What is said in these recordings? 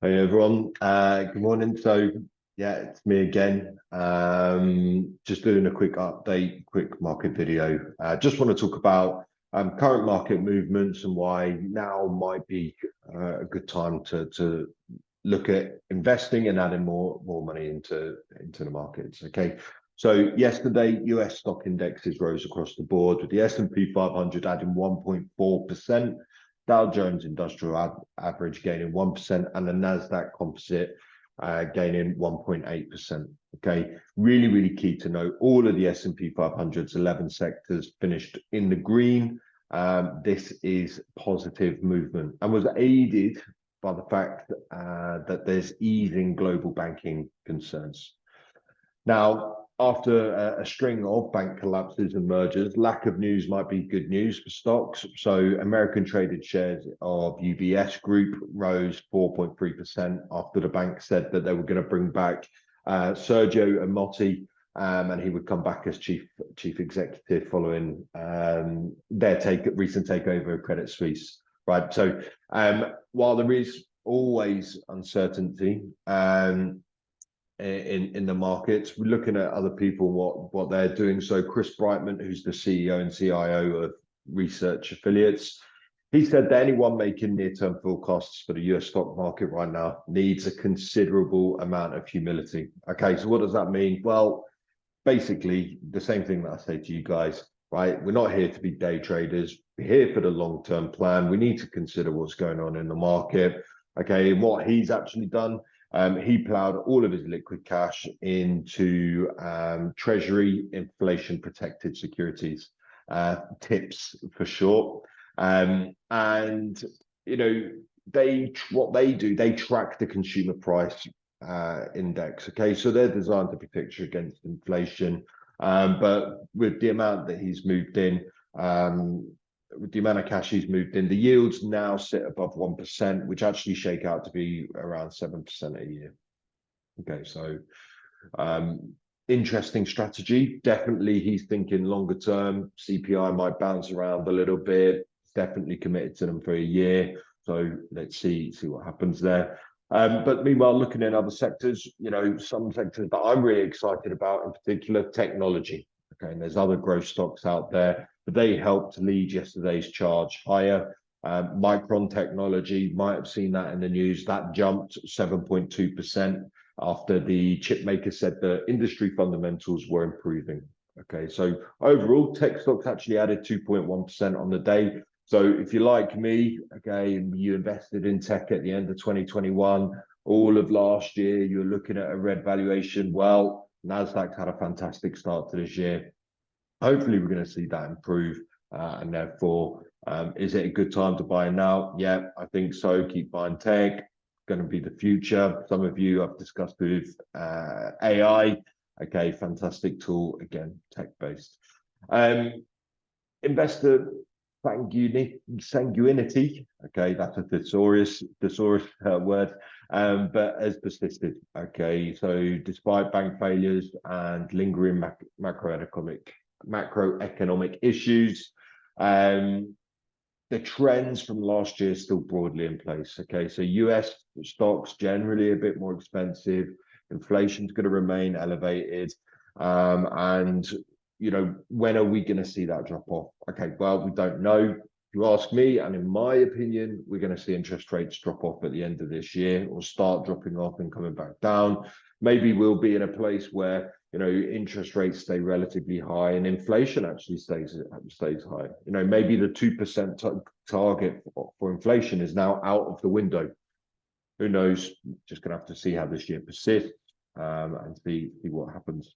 Hey everyone, good morning. So yeah, it's me again. Just doing a quick update, quick market video. Just want to talk about current market movements and why now might be a good time to look at investing and adding more money into the markets. Okay. So yesterday, US stock indexes rose across the board with the S&P 500 adding 1.4%. Dow Jones Industrial Average gaining 1% and the Nasdaq Composite gaining 1.8%. Okay, really key to note. All of the S&P 500's 11 sectors finished in the green. This is positive movement and was aided by the fact that there's easing global banking concerns. Now, after a string of bank collapses and mergers, lack of news might be good news for stocks. So American traded shares of UBS Group rose 4.3% after the bank said that they were going to bring back Sergio Ermotti, and he would come back as chief executive following their recent takeover of Credit Suisse. Right. So while there is always uncertainty, in the markets, we're looking at other people, what they're doing. So Chris Brightman, who's the CEO and CIO of Research Affiliates, he said that anyone making near-term forecasts for the US stock market right now needs a considerable amount of humility. Okay, so what does that mean? Well, basically the same thing that I say to you guys, right? We're not here to be day traders. We're here for the long-term plan. We need to consider what's going on in the market. Okay, and what he's actually done, he plowed all of his liquid cash into Treasury inflation protected securities, TIPS for short. And you know, what they do, they track the consumer price index. Okay, so they're designed to protect you against inflation. But with the amount that he's moved in, with the amount of cash he's moved in, the yields now sit above 1%, which actually shake out to be around 7% a year. Okay, so interesting strategy. Definitely he's thinking longer term. CPI might bounce around a little bit. Definitely committed to them for a year. So let's see what happens there. But meanwhile, looking at other sectors, you know, some sectors that I'm really excited about, in particular, technology. Okay, and there's other growth stocks out there, but they helped lead yesterday's charge higher. Micron Technology, might have seen that in the news, that jumped 7.2% after the chip maker said the industry fundamentals were improving. Okay, so overall, tech stocks actually added 2.1% on the day. So if you're like me, okay, you invested in tech at the end of 2021, all of last year, you're looking at a red valuation. Well, Nasdaq had a fantastic start to this year. Hopefully, we're going to see that improve. And therefore, is it a good time to buy now? Yeah, I think so. Keep buying tech. Going to be the future. Some of you I've discussed with AI. Okay, fantastic tool. Again, tech-based. Investor sanguinity, okay, that's a thesaurus word, but has persisted. Okay, so despite bank failures and lingering macroeconomic issues, the trends from last year are still broadly in place. Okay, so US stocks generally a bit more expensive, inflation's going to remain elevated, and you know, when are we going to see that drop off? Okay, well, we don't know. If you ask me, and in my opinion, we're going to see interest rates drop off at the end of this year or start dropping off and coming back down. Maybe we'll be in a place where, you know, interest rates stay relatively high and inflation actually stays high. You know, maybe the 2% target for inflation is now out of the window. Who knows? Just going to have to see how this year persists and see what happens.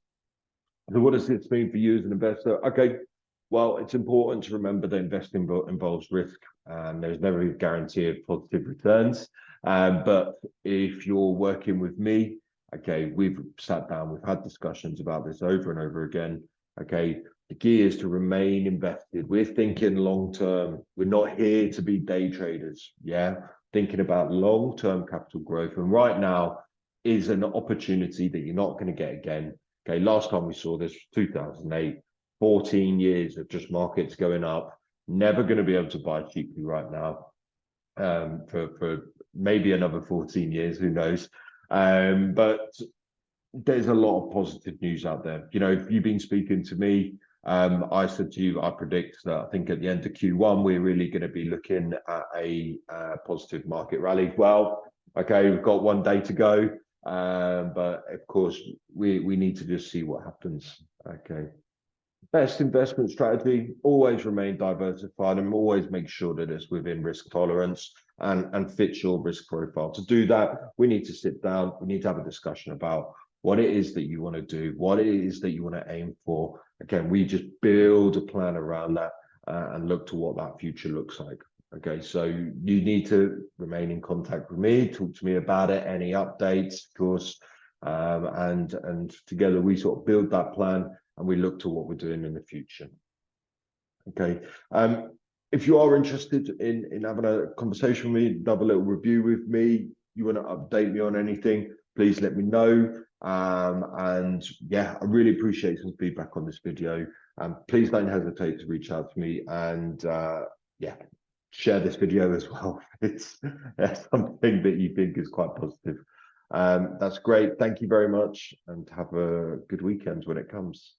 So what does this mean for you as an investor? Okay, well, it's important to remember that investing involves risk, and there's never a guarantee of positive returns. But if you're working with me, okay, we've sat down, we've had discussions about this over and over again. Okay, the key is to remain invested. We're thinking long term. We're not here to be day traders. Yeah, thinking about long-term capital growth. And right now is an opportunity that you're not going to get again. Okay, last time we saw this was 2008, 14 years of just markets going up. Never going to be able to buy cheaply right now for maybe another 14 years, who knows? But there's a lot of positive news out there. You know, if you've been speaking to me, I said to you, I predict that I think at the end of Q1, we're really going to be looking at a positive market rally. Well, okay, we've got 1 day to go, but of course, we need to just see what happens. Okay. Best investment strategy, always remain diversified and always make sure that it's within risk tolerance and fits your risk profile. To do that, we need to sit down, we need to have a discussion about what it is that you want to do, what it is that you want to aim for. Again, we just build a plan around that and look to what that future looks like. Okay, so you need to remain in contact with me, talk to me about it, any updates, of course, and together we sort of build that plan and we look to what we're doing in the future. Okay. If you are interested in having a conversation with me, have a little review with me, you want to update me on anything, please let me know. And yeah, I really appreciate some feedback on this video. Please don't hesitate to reach out to me and yeah, share this video as well. It's something that you think is quite positive. That's great. Thank you very much and have a good weekend when it comes.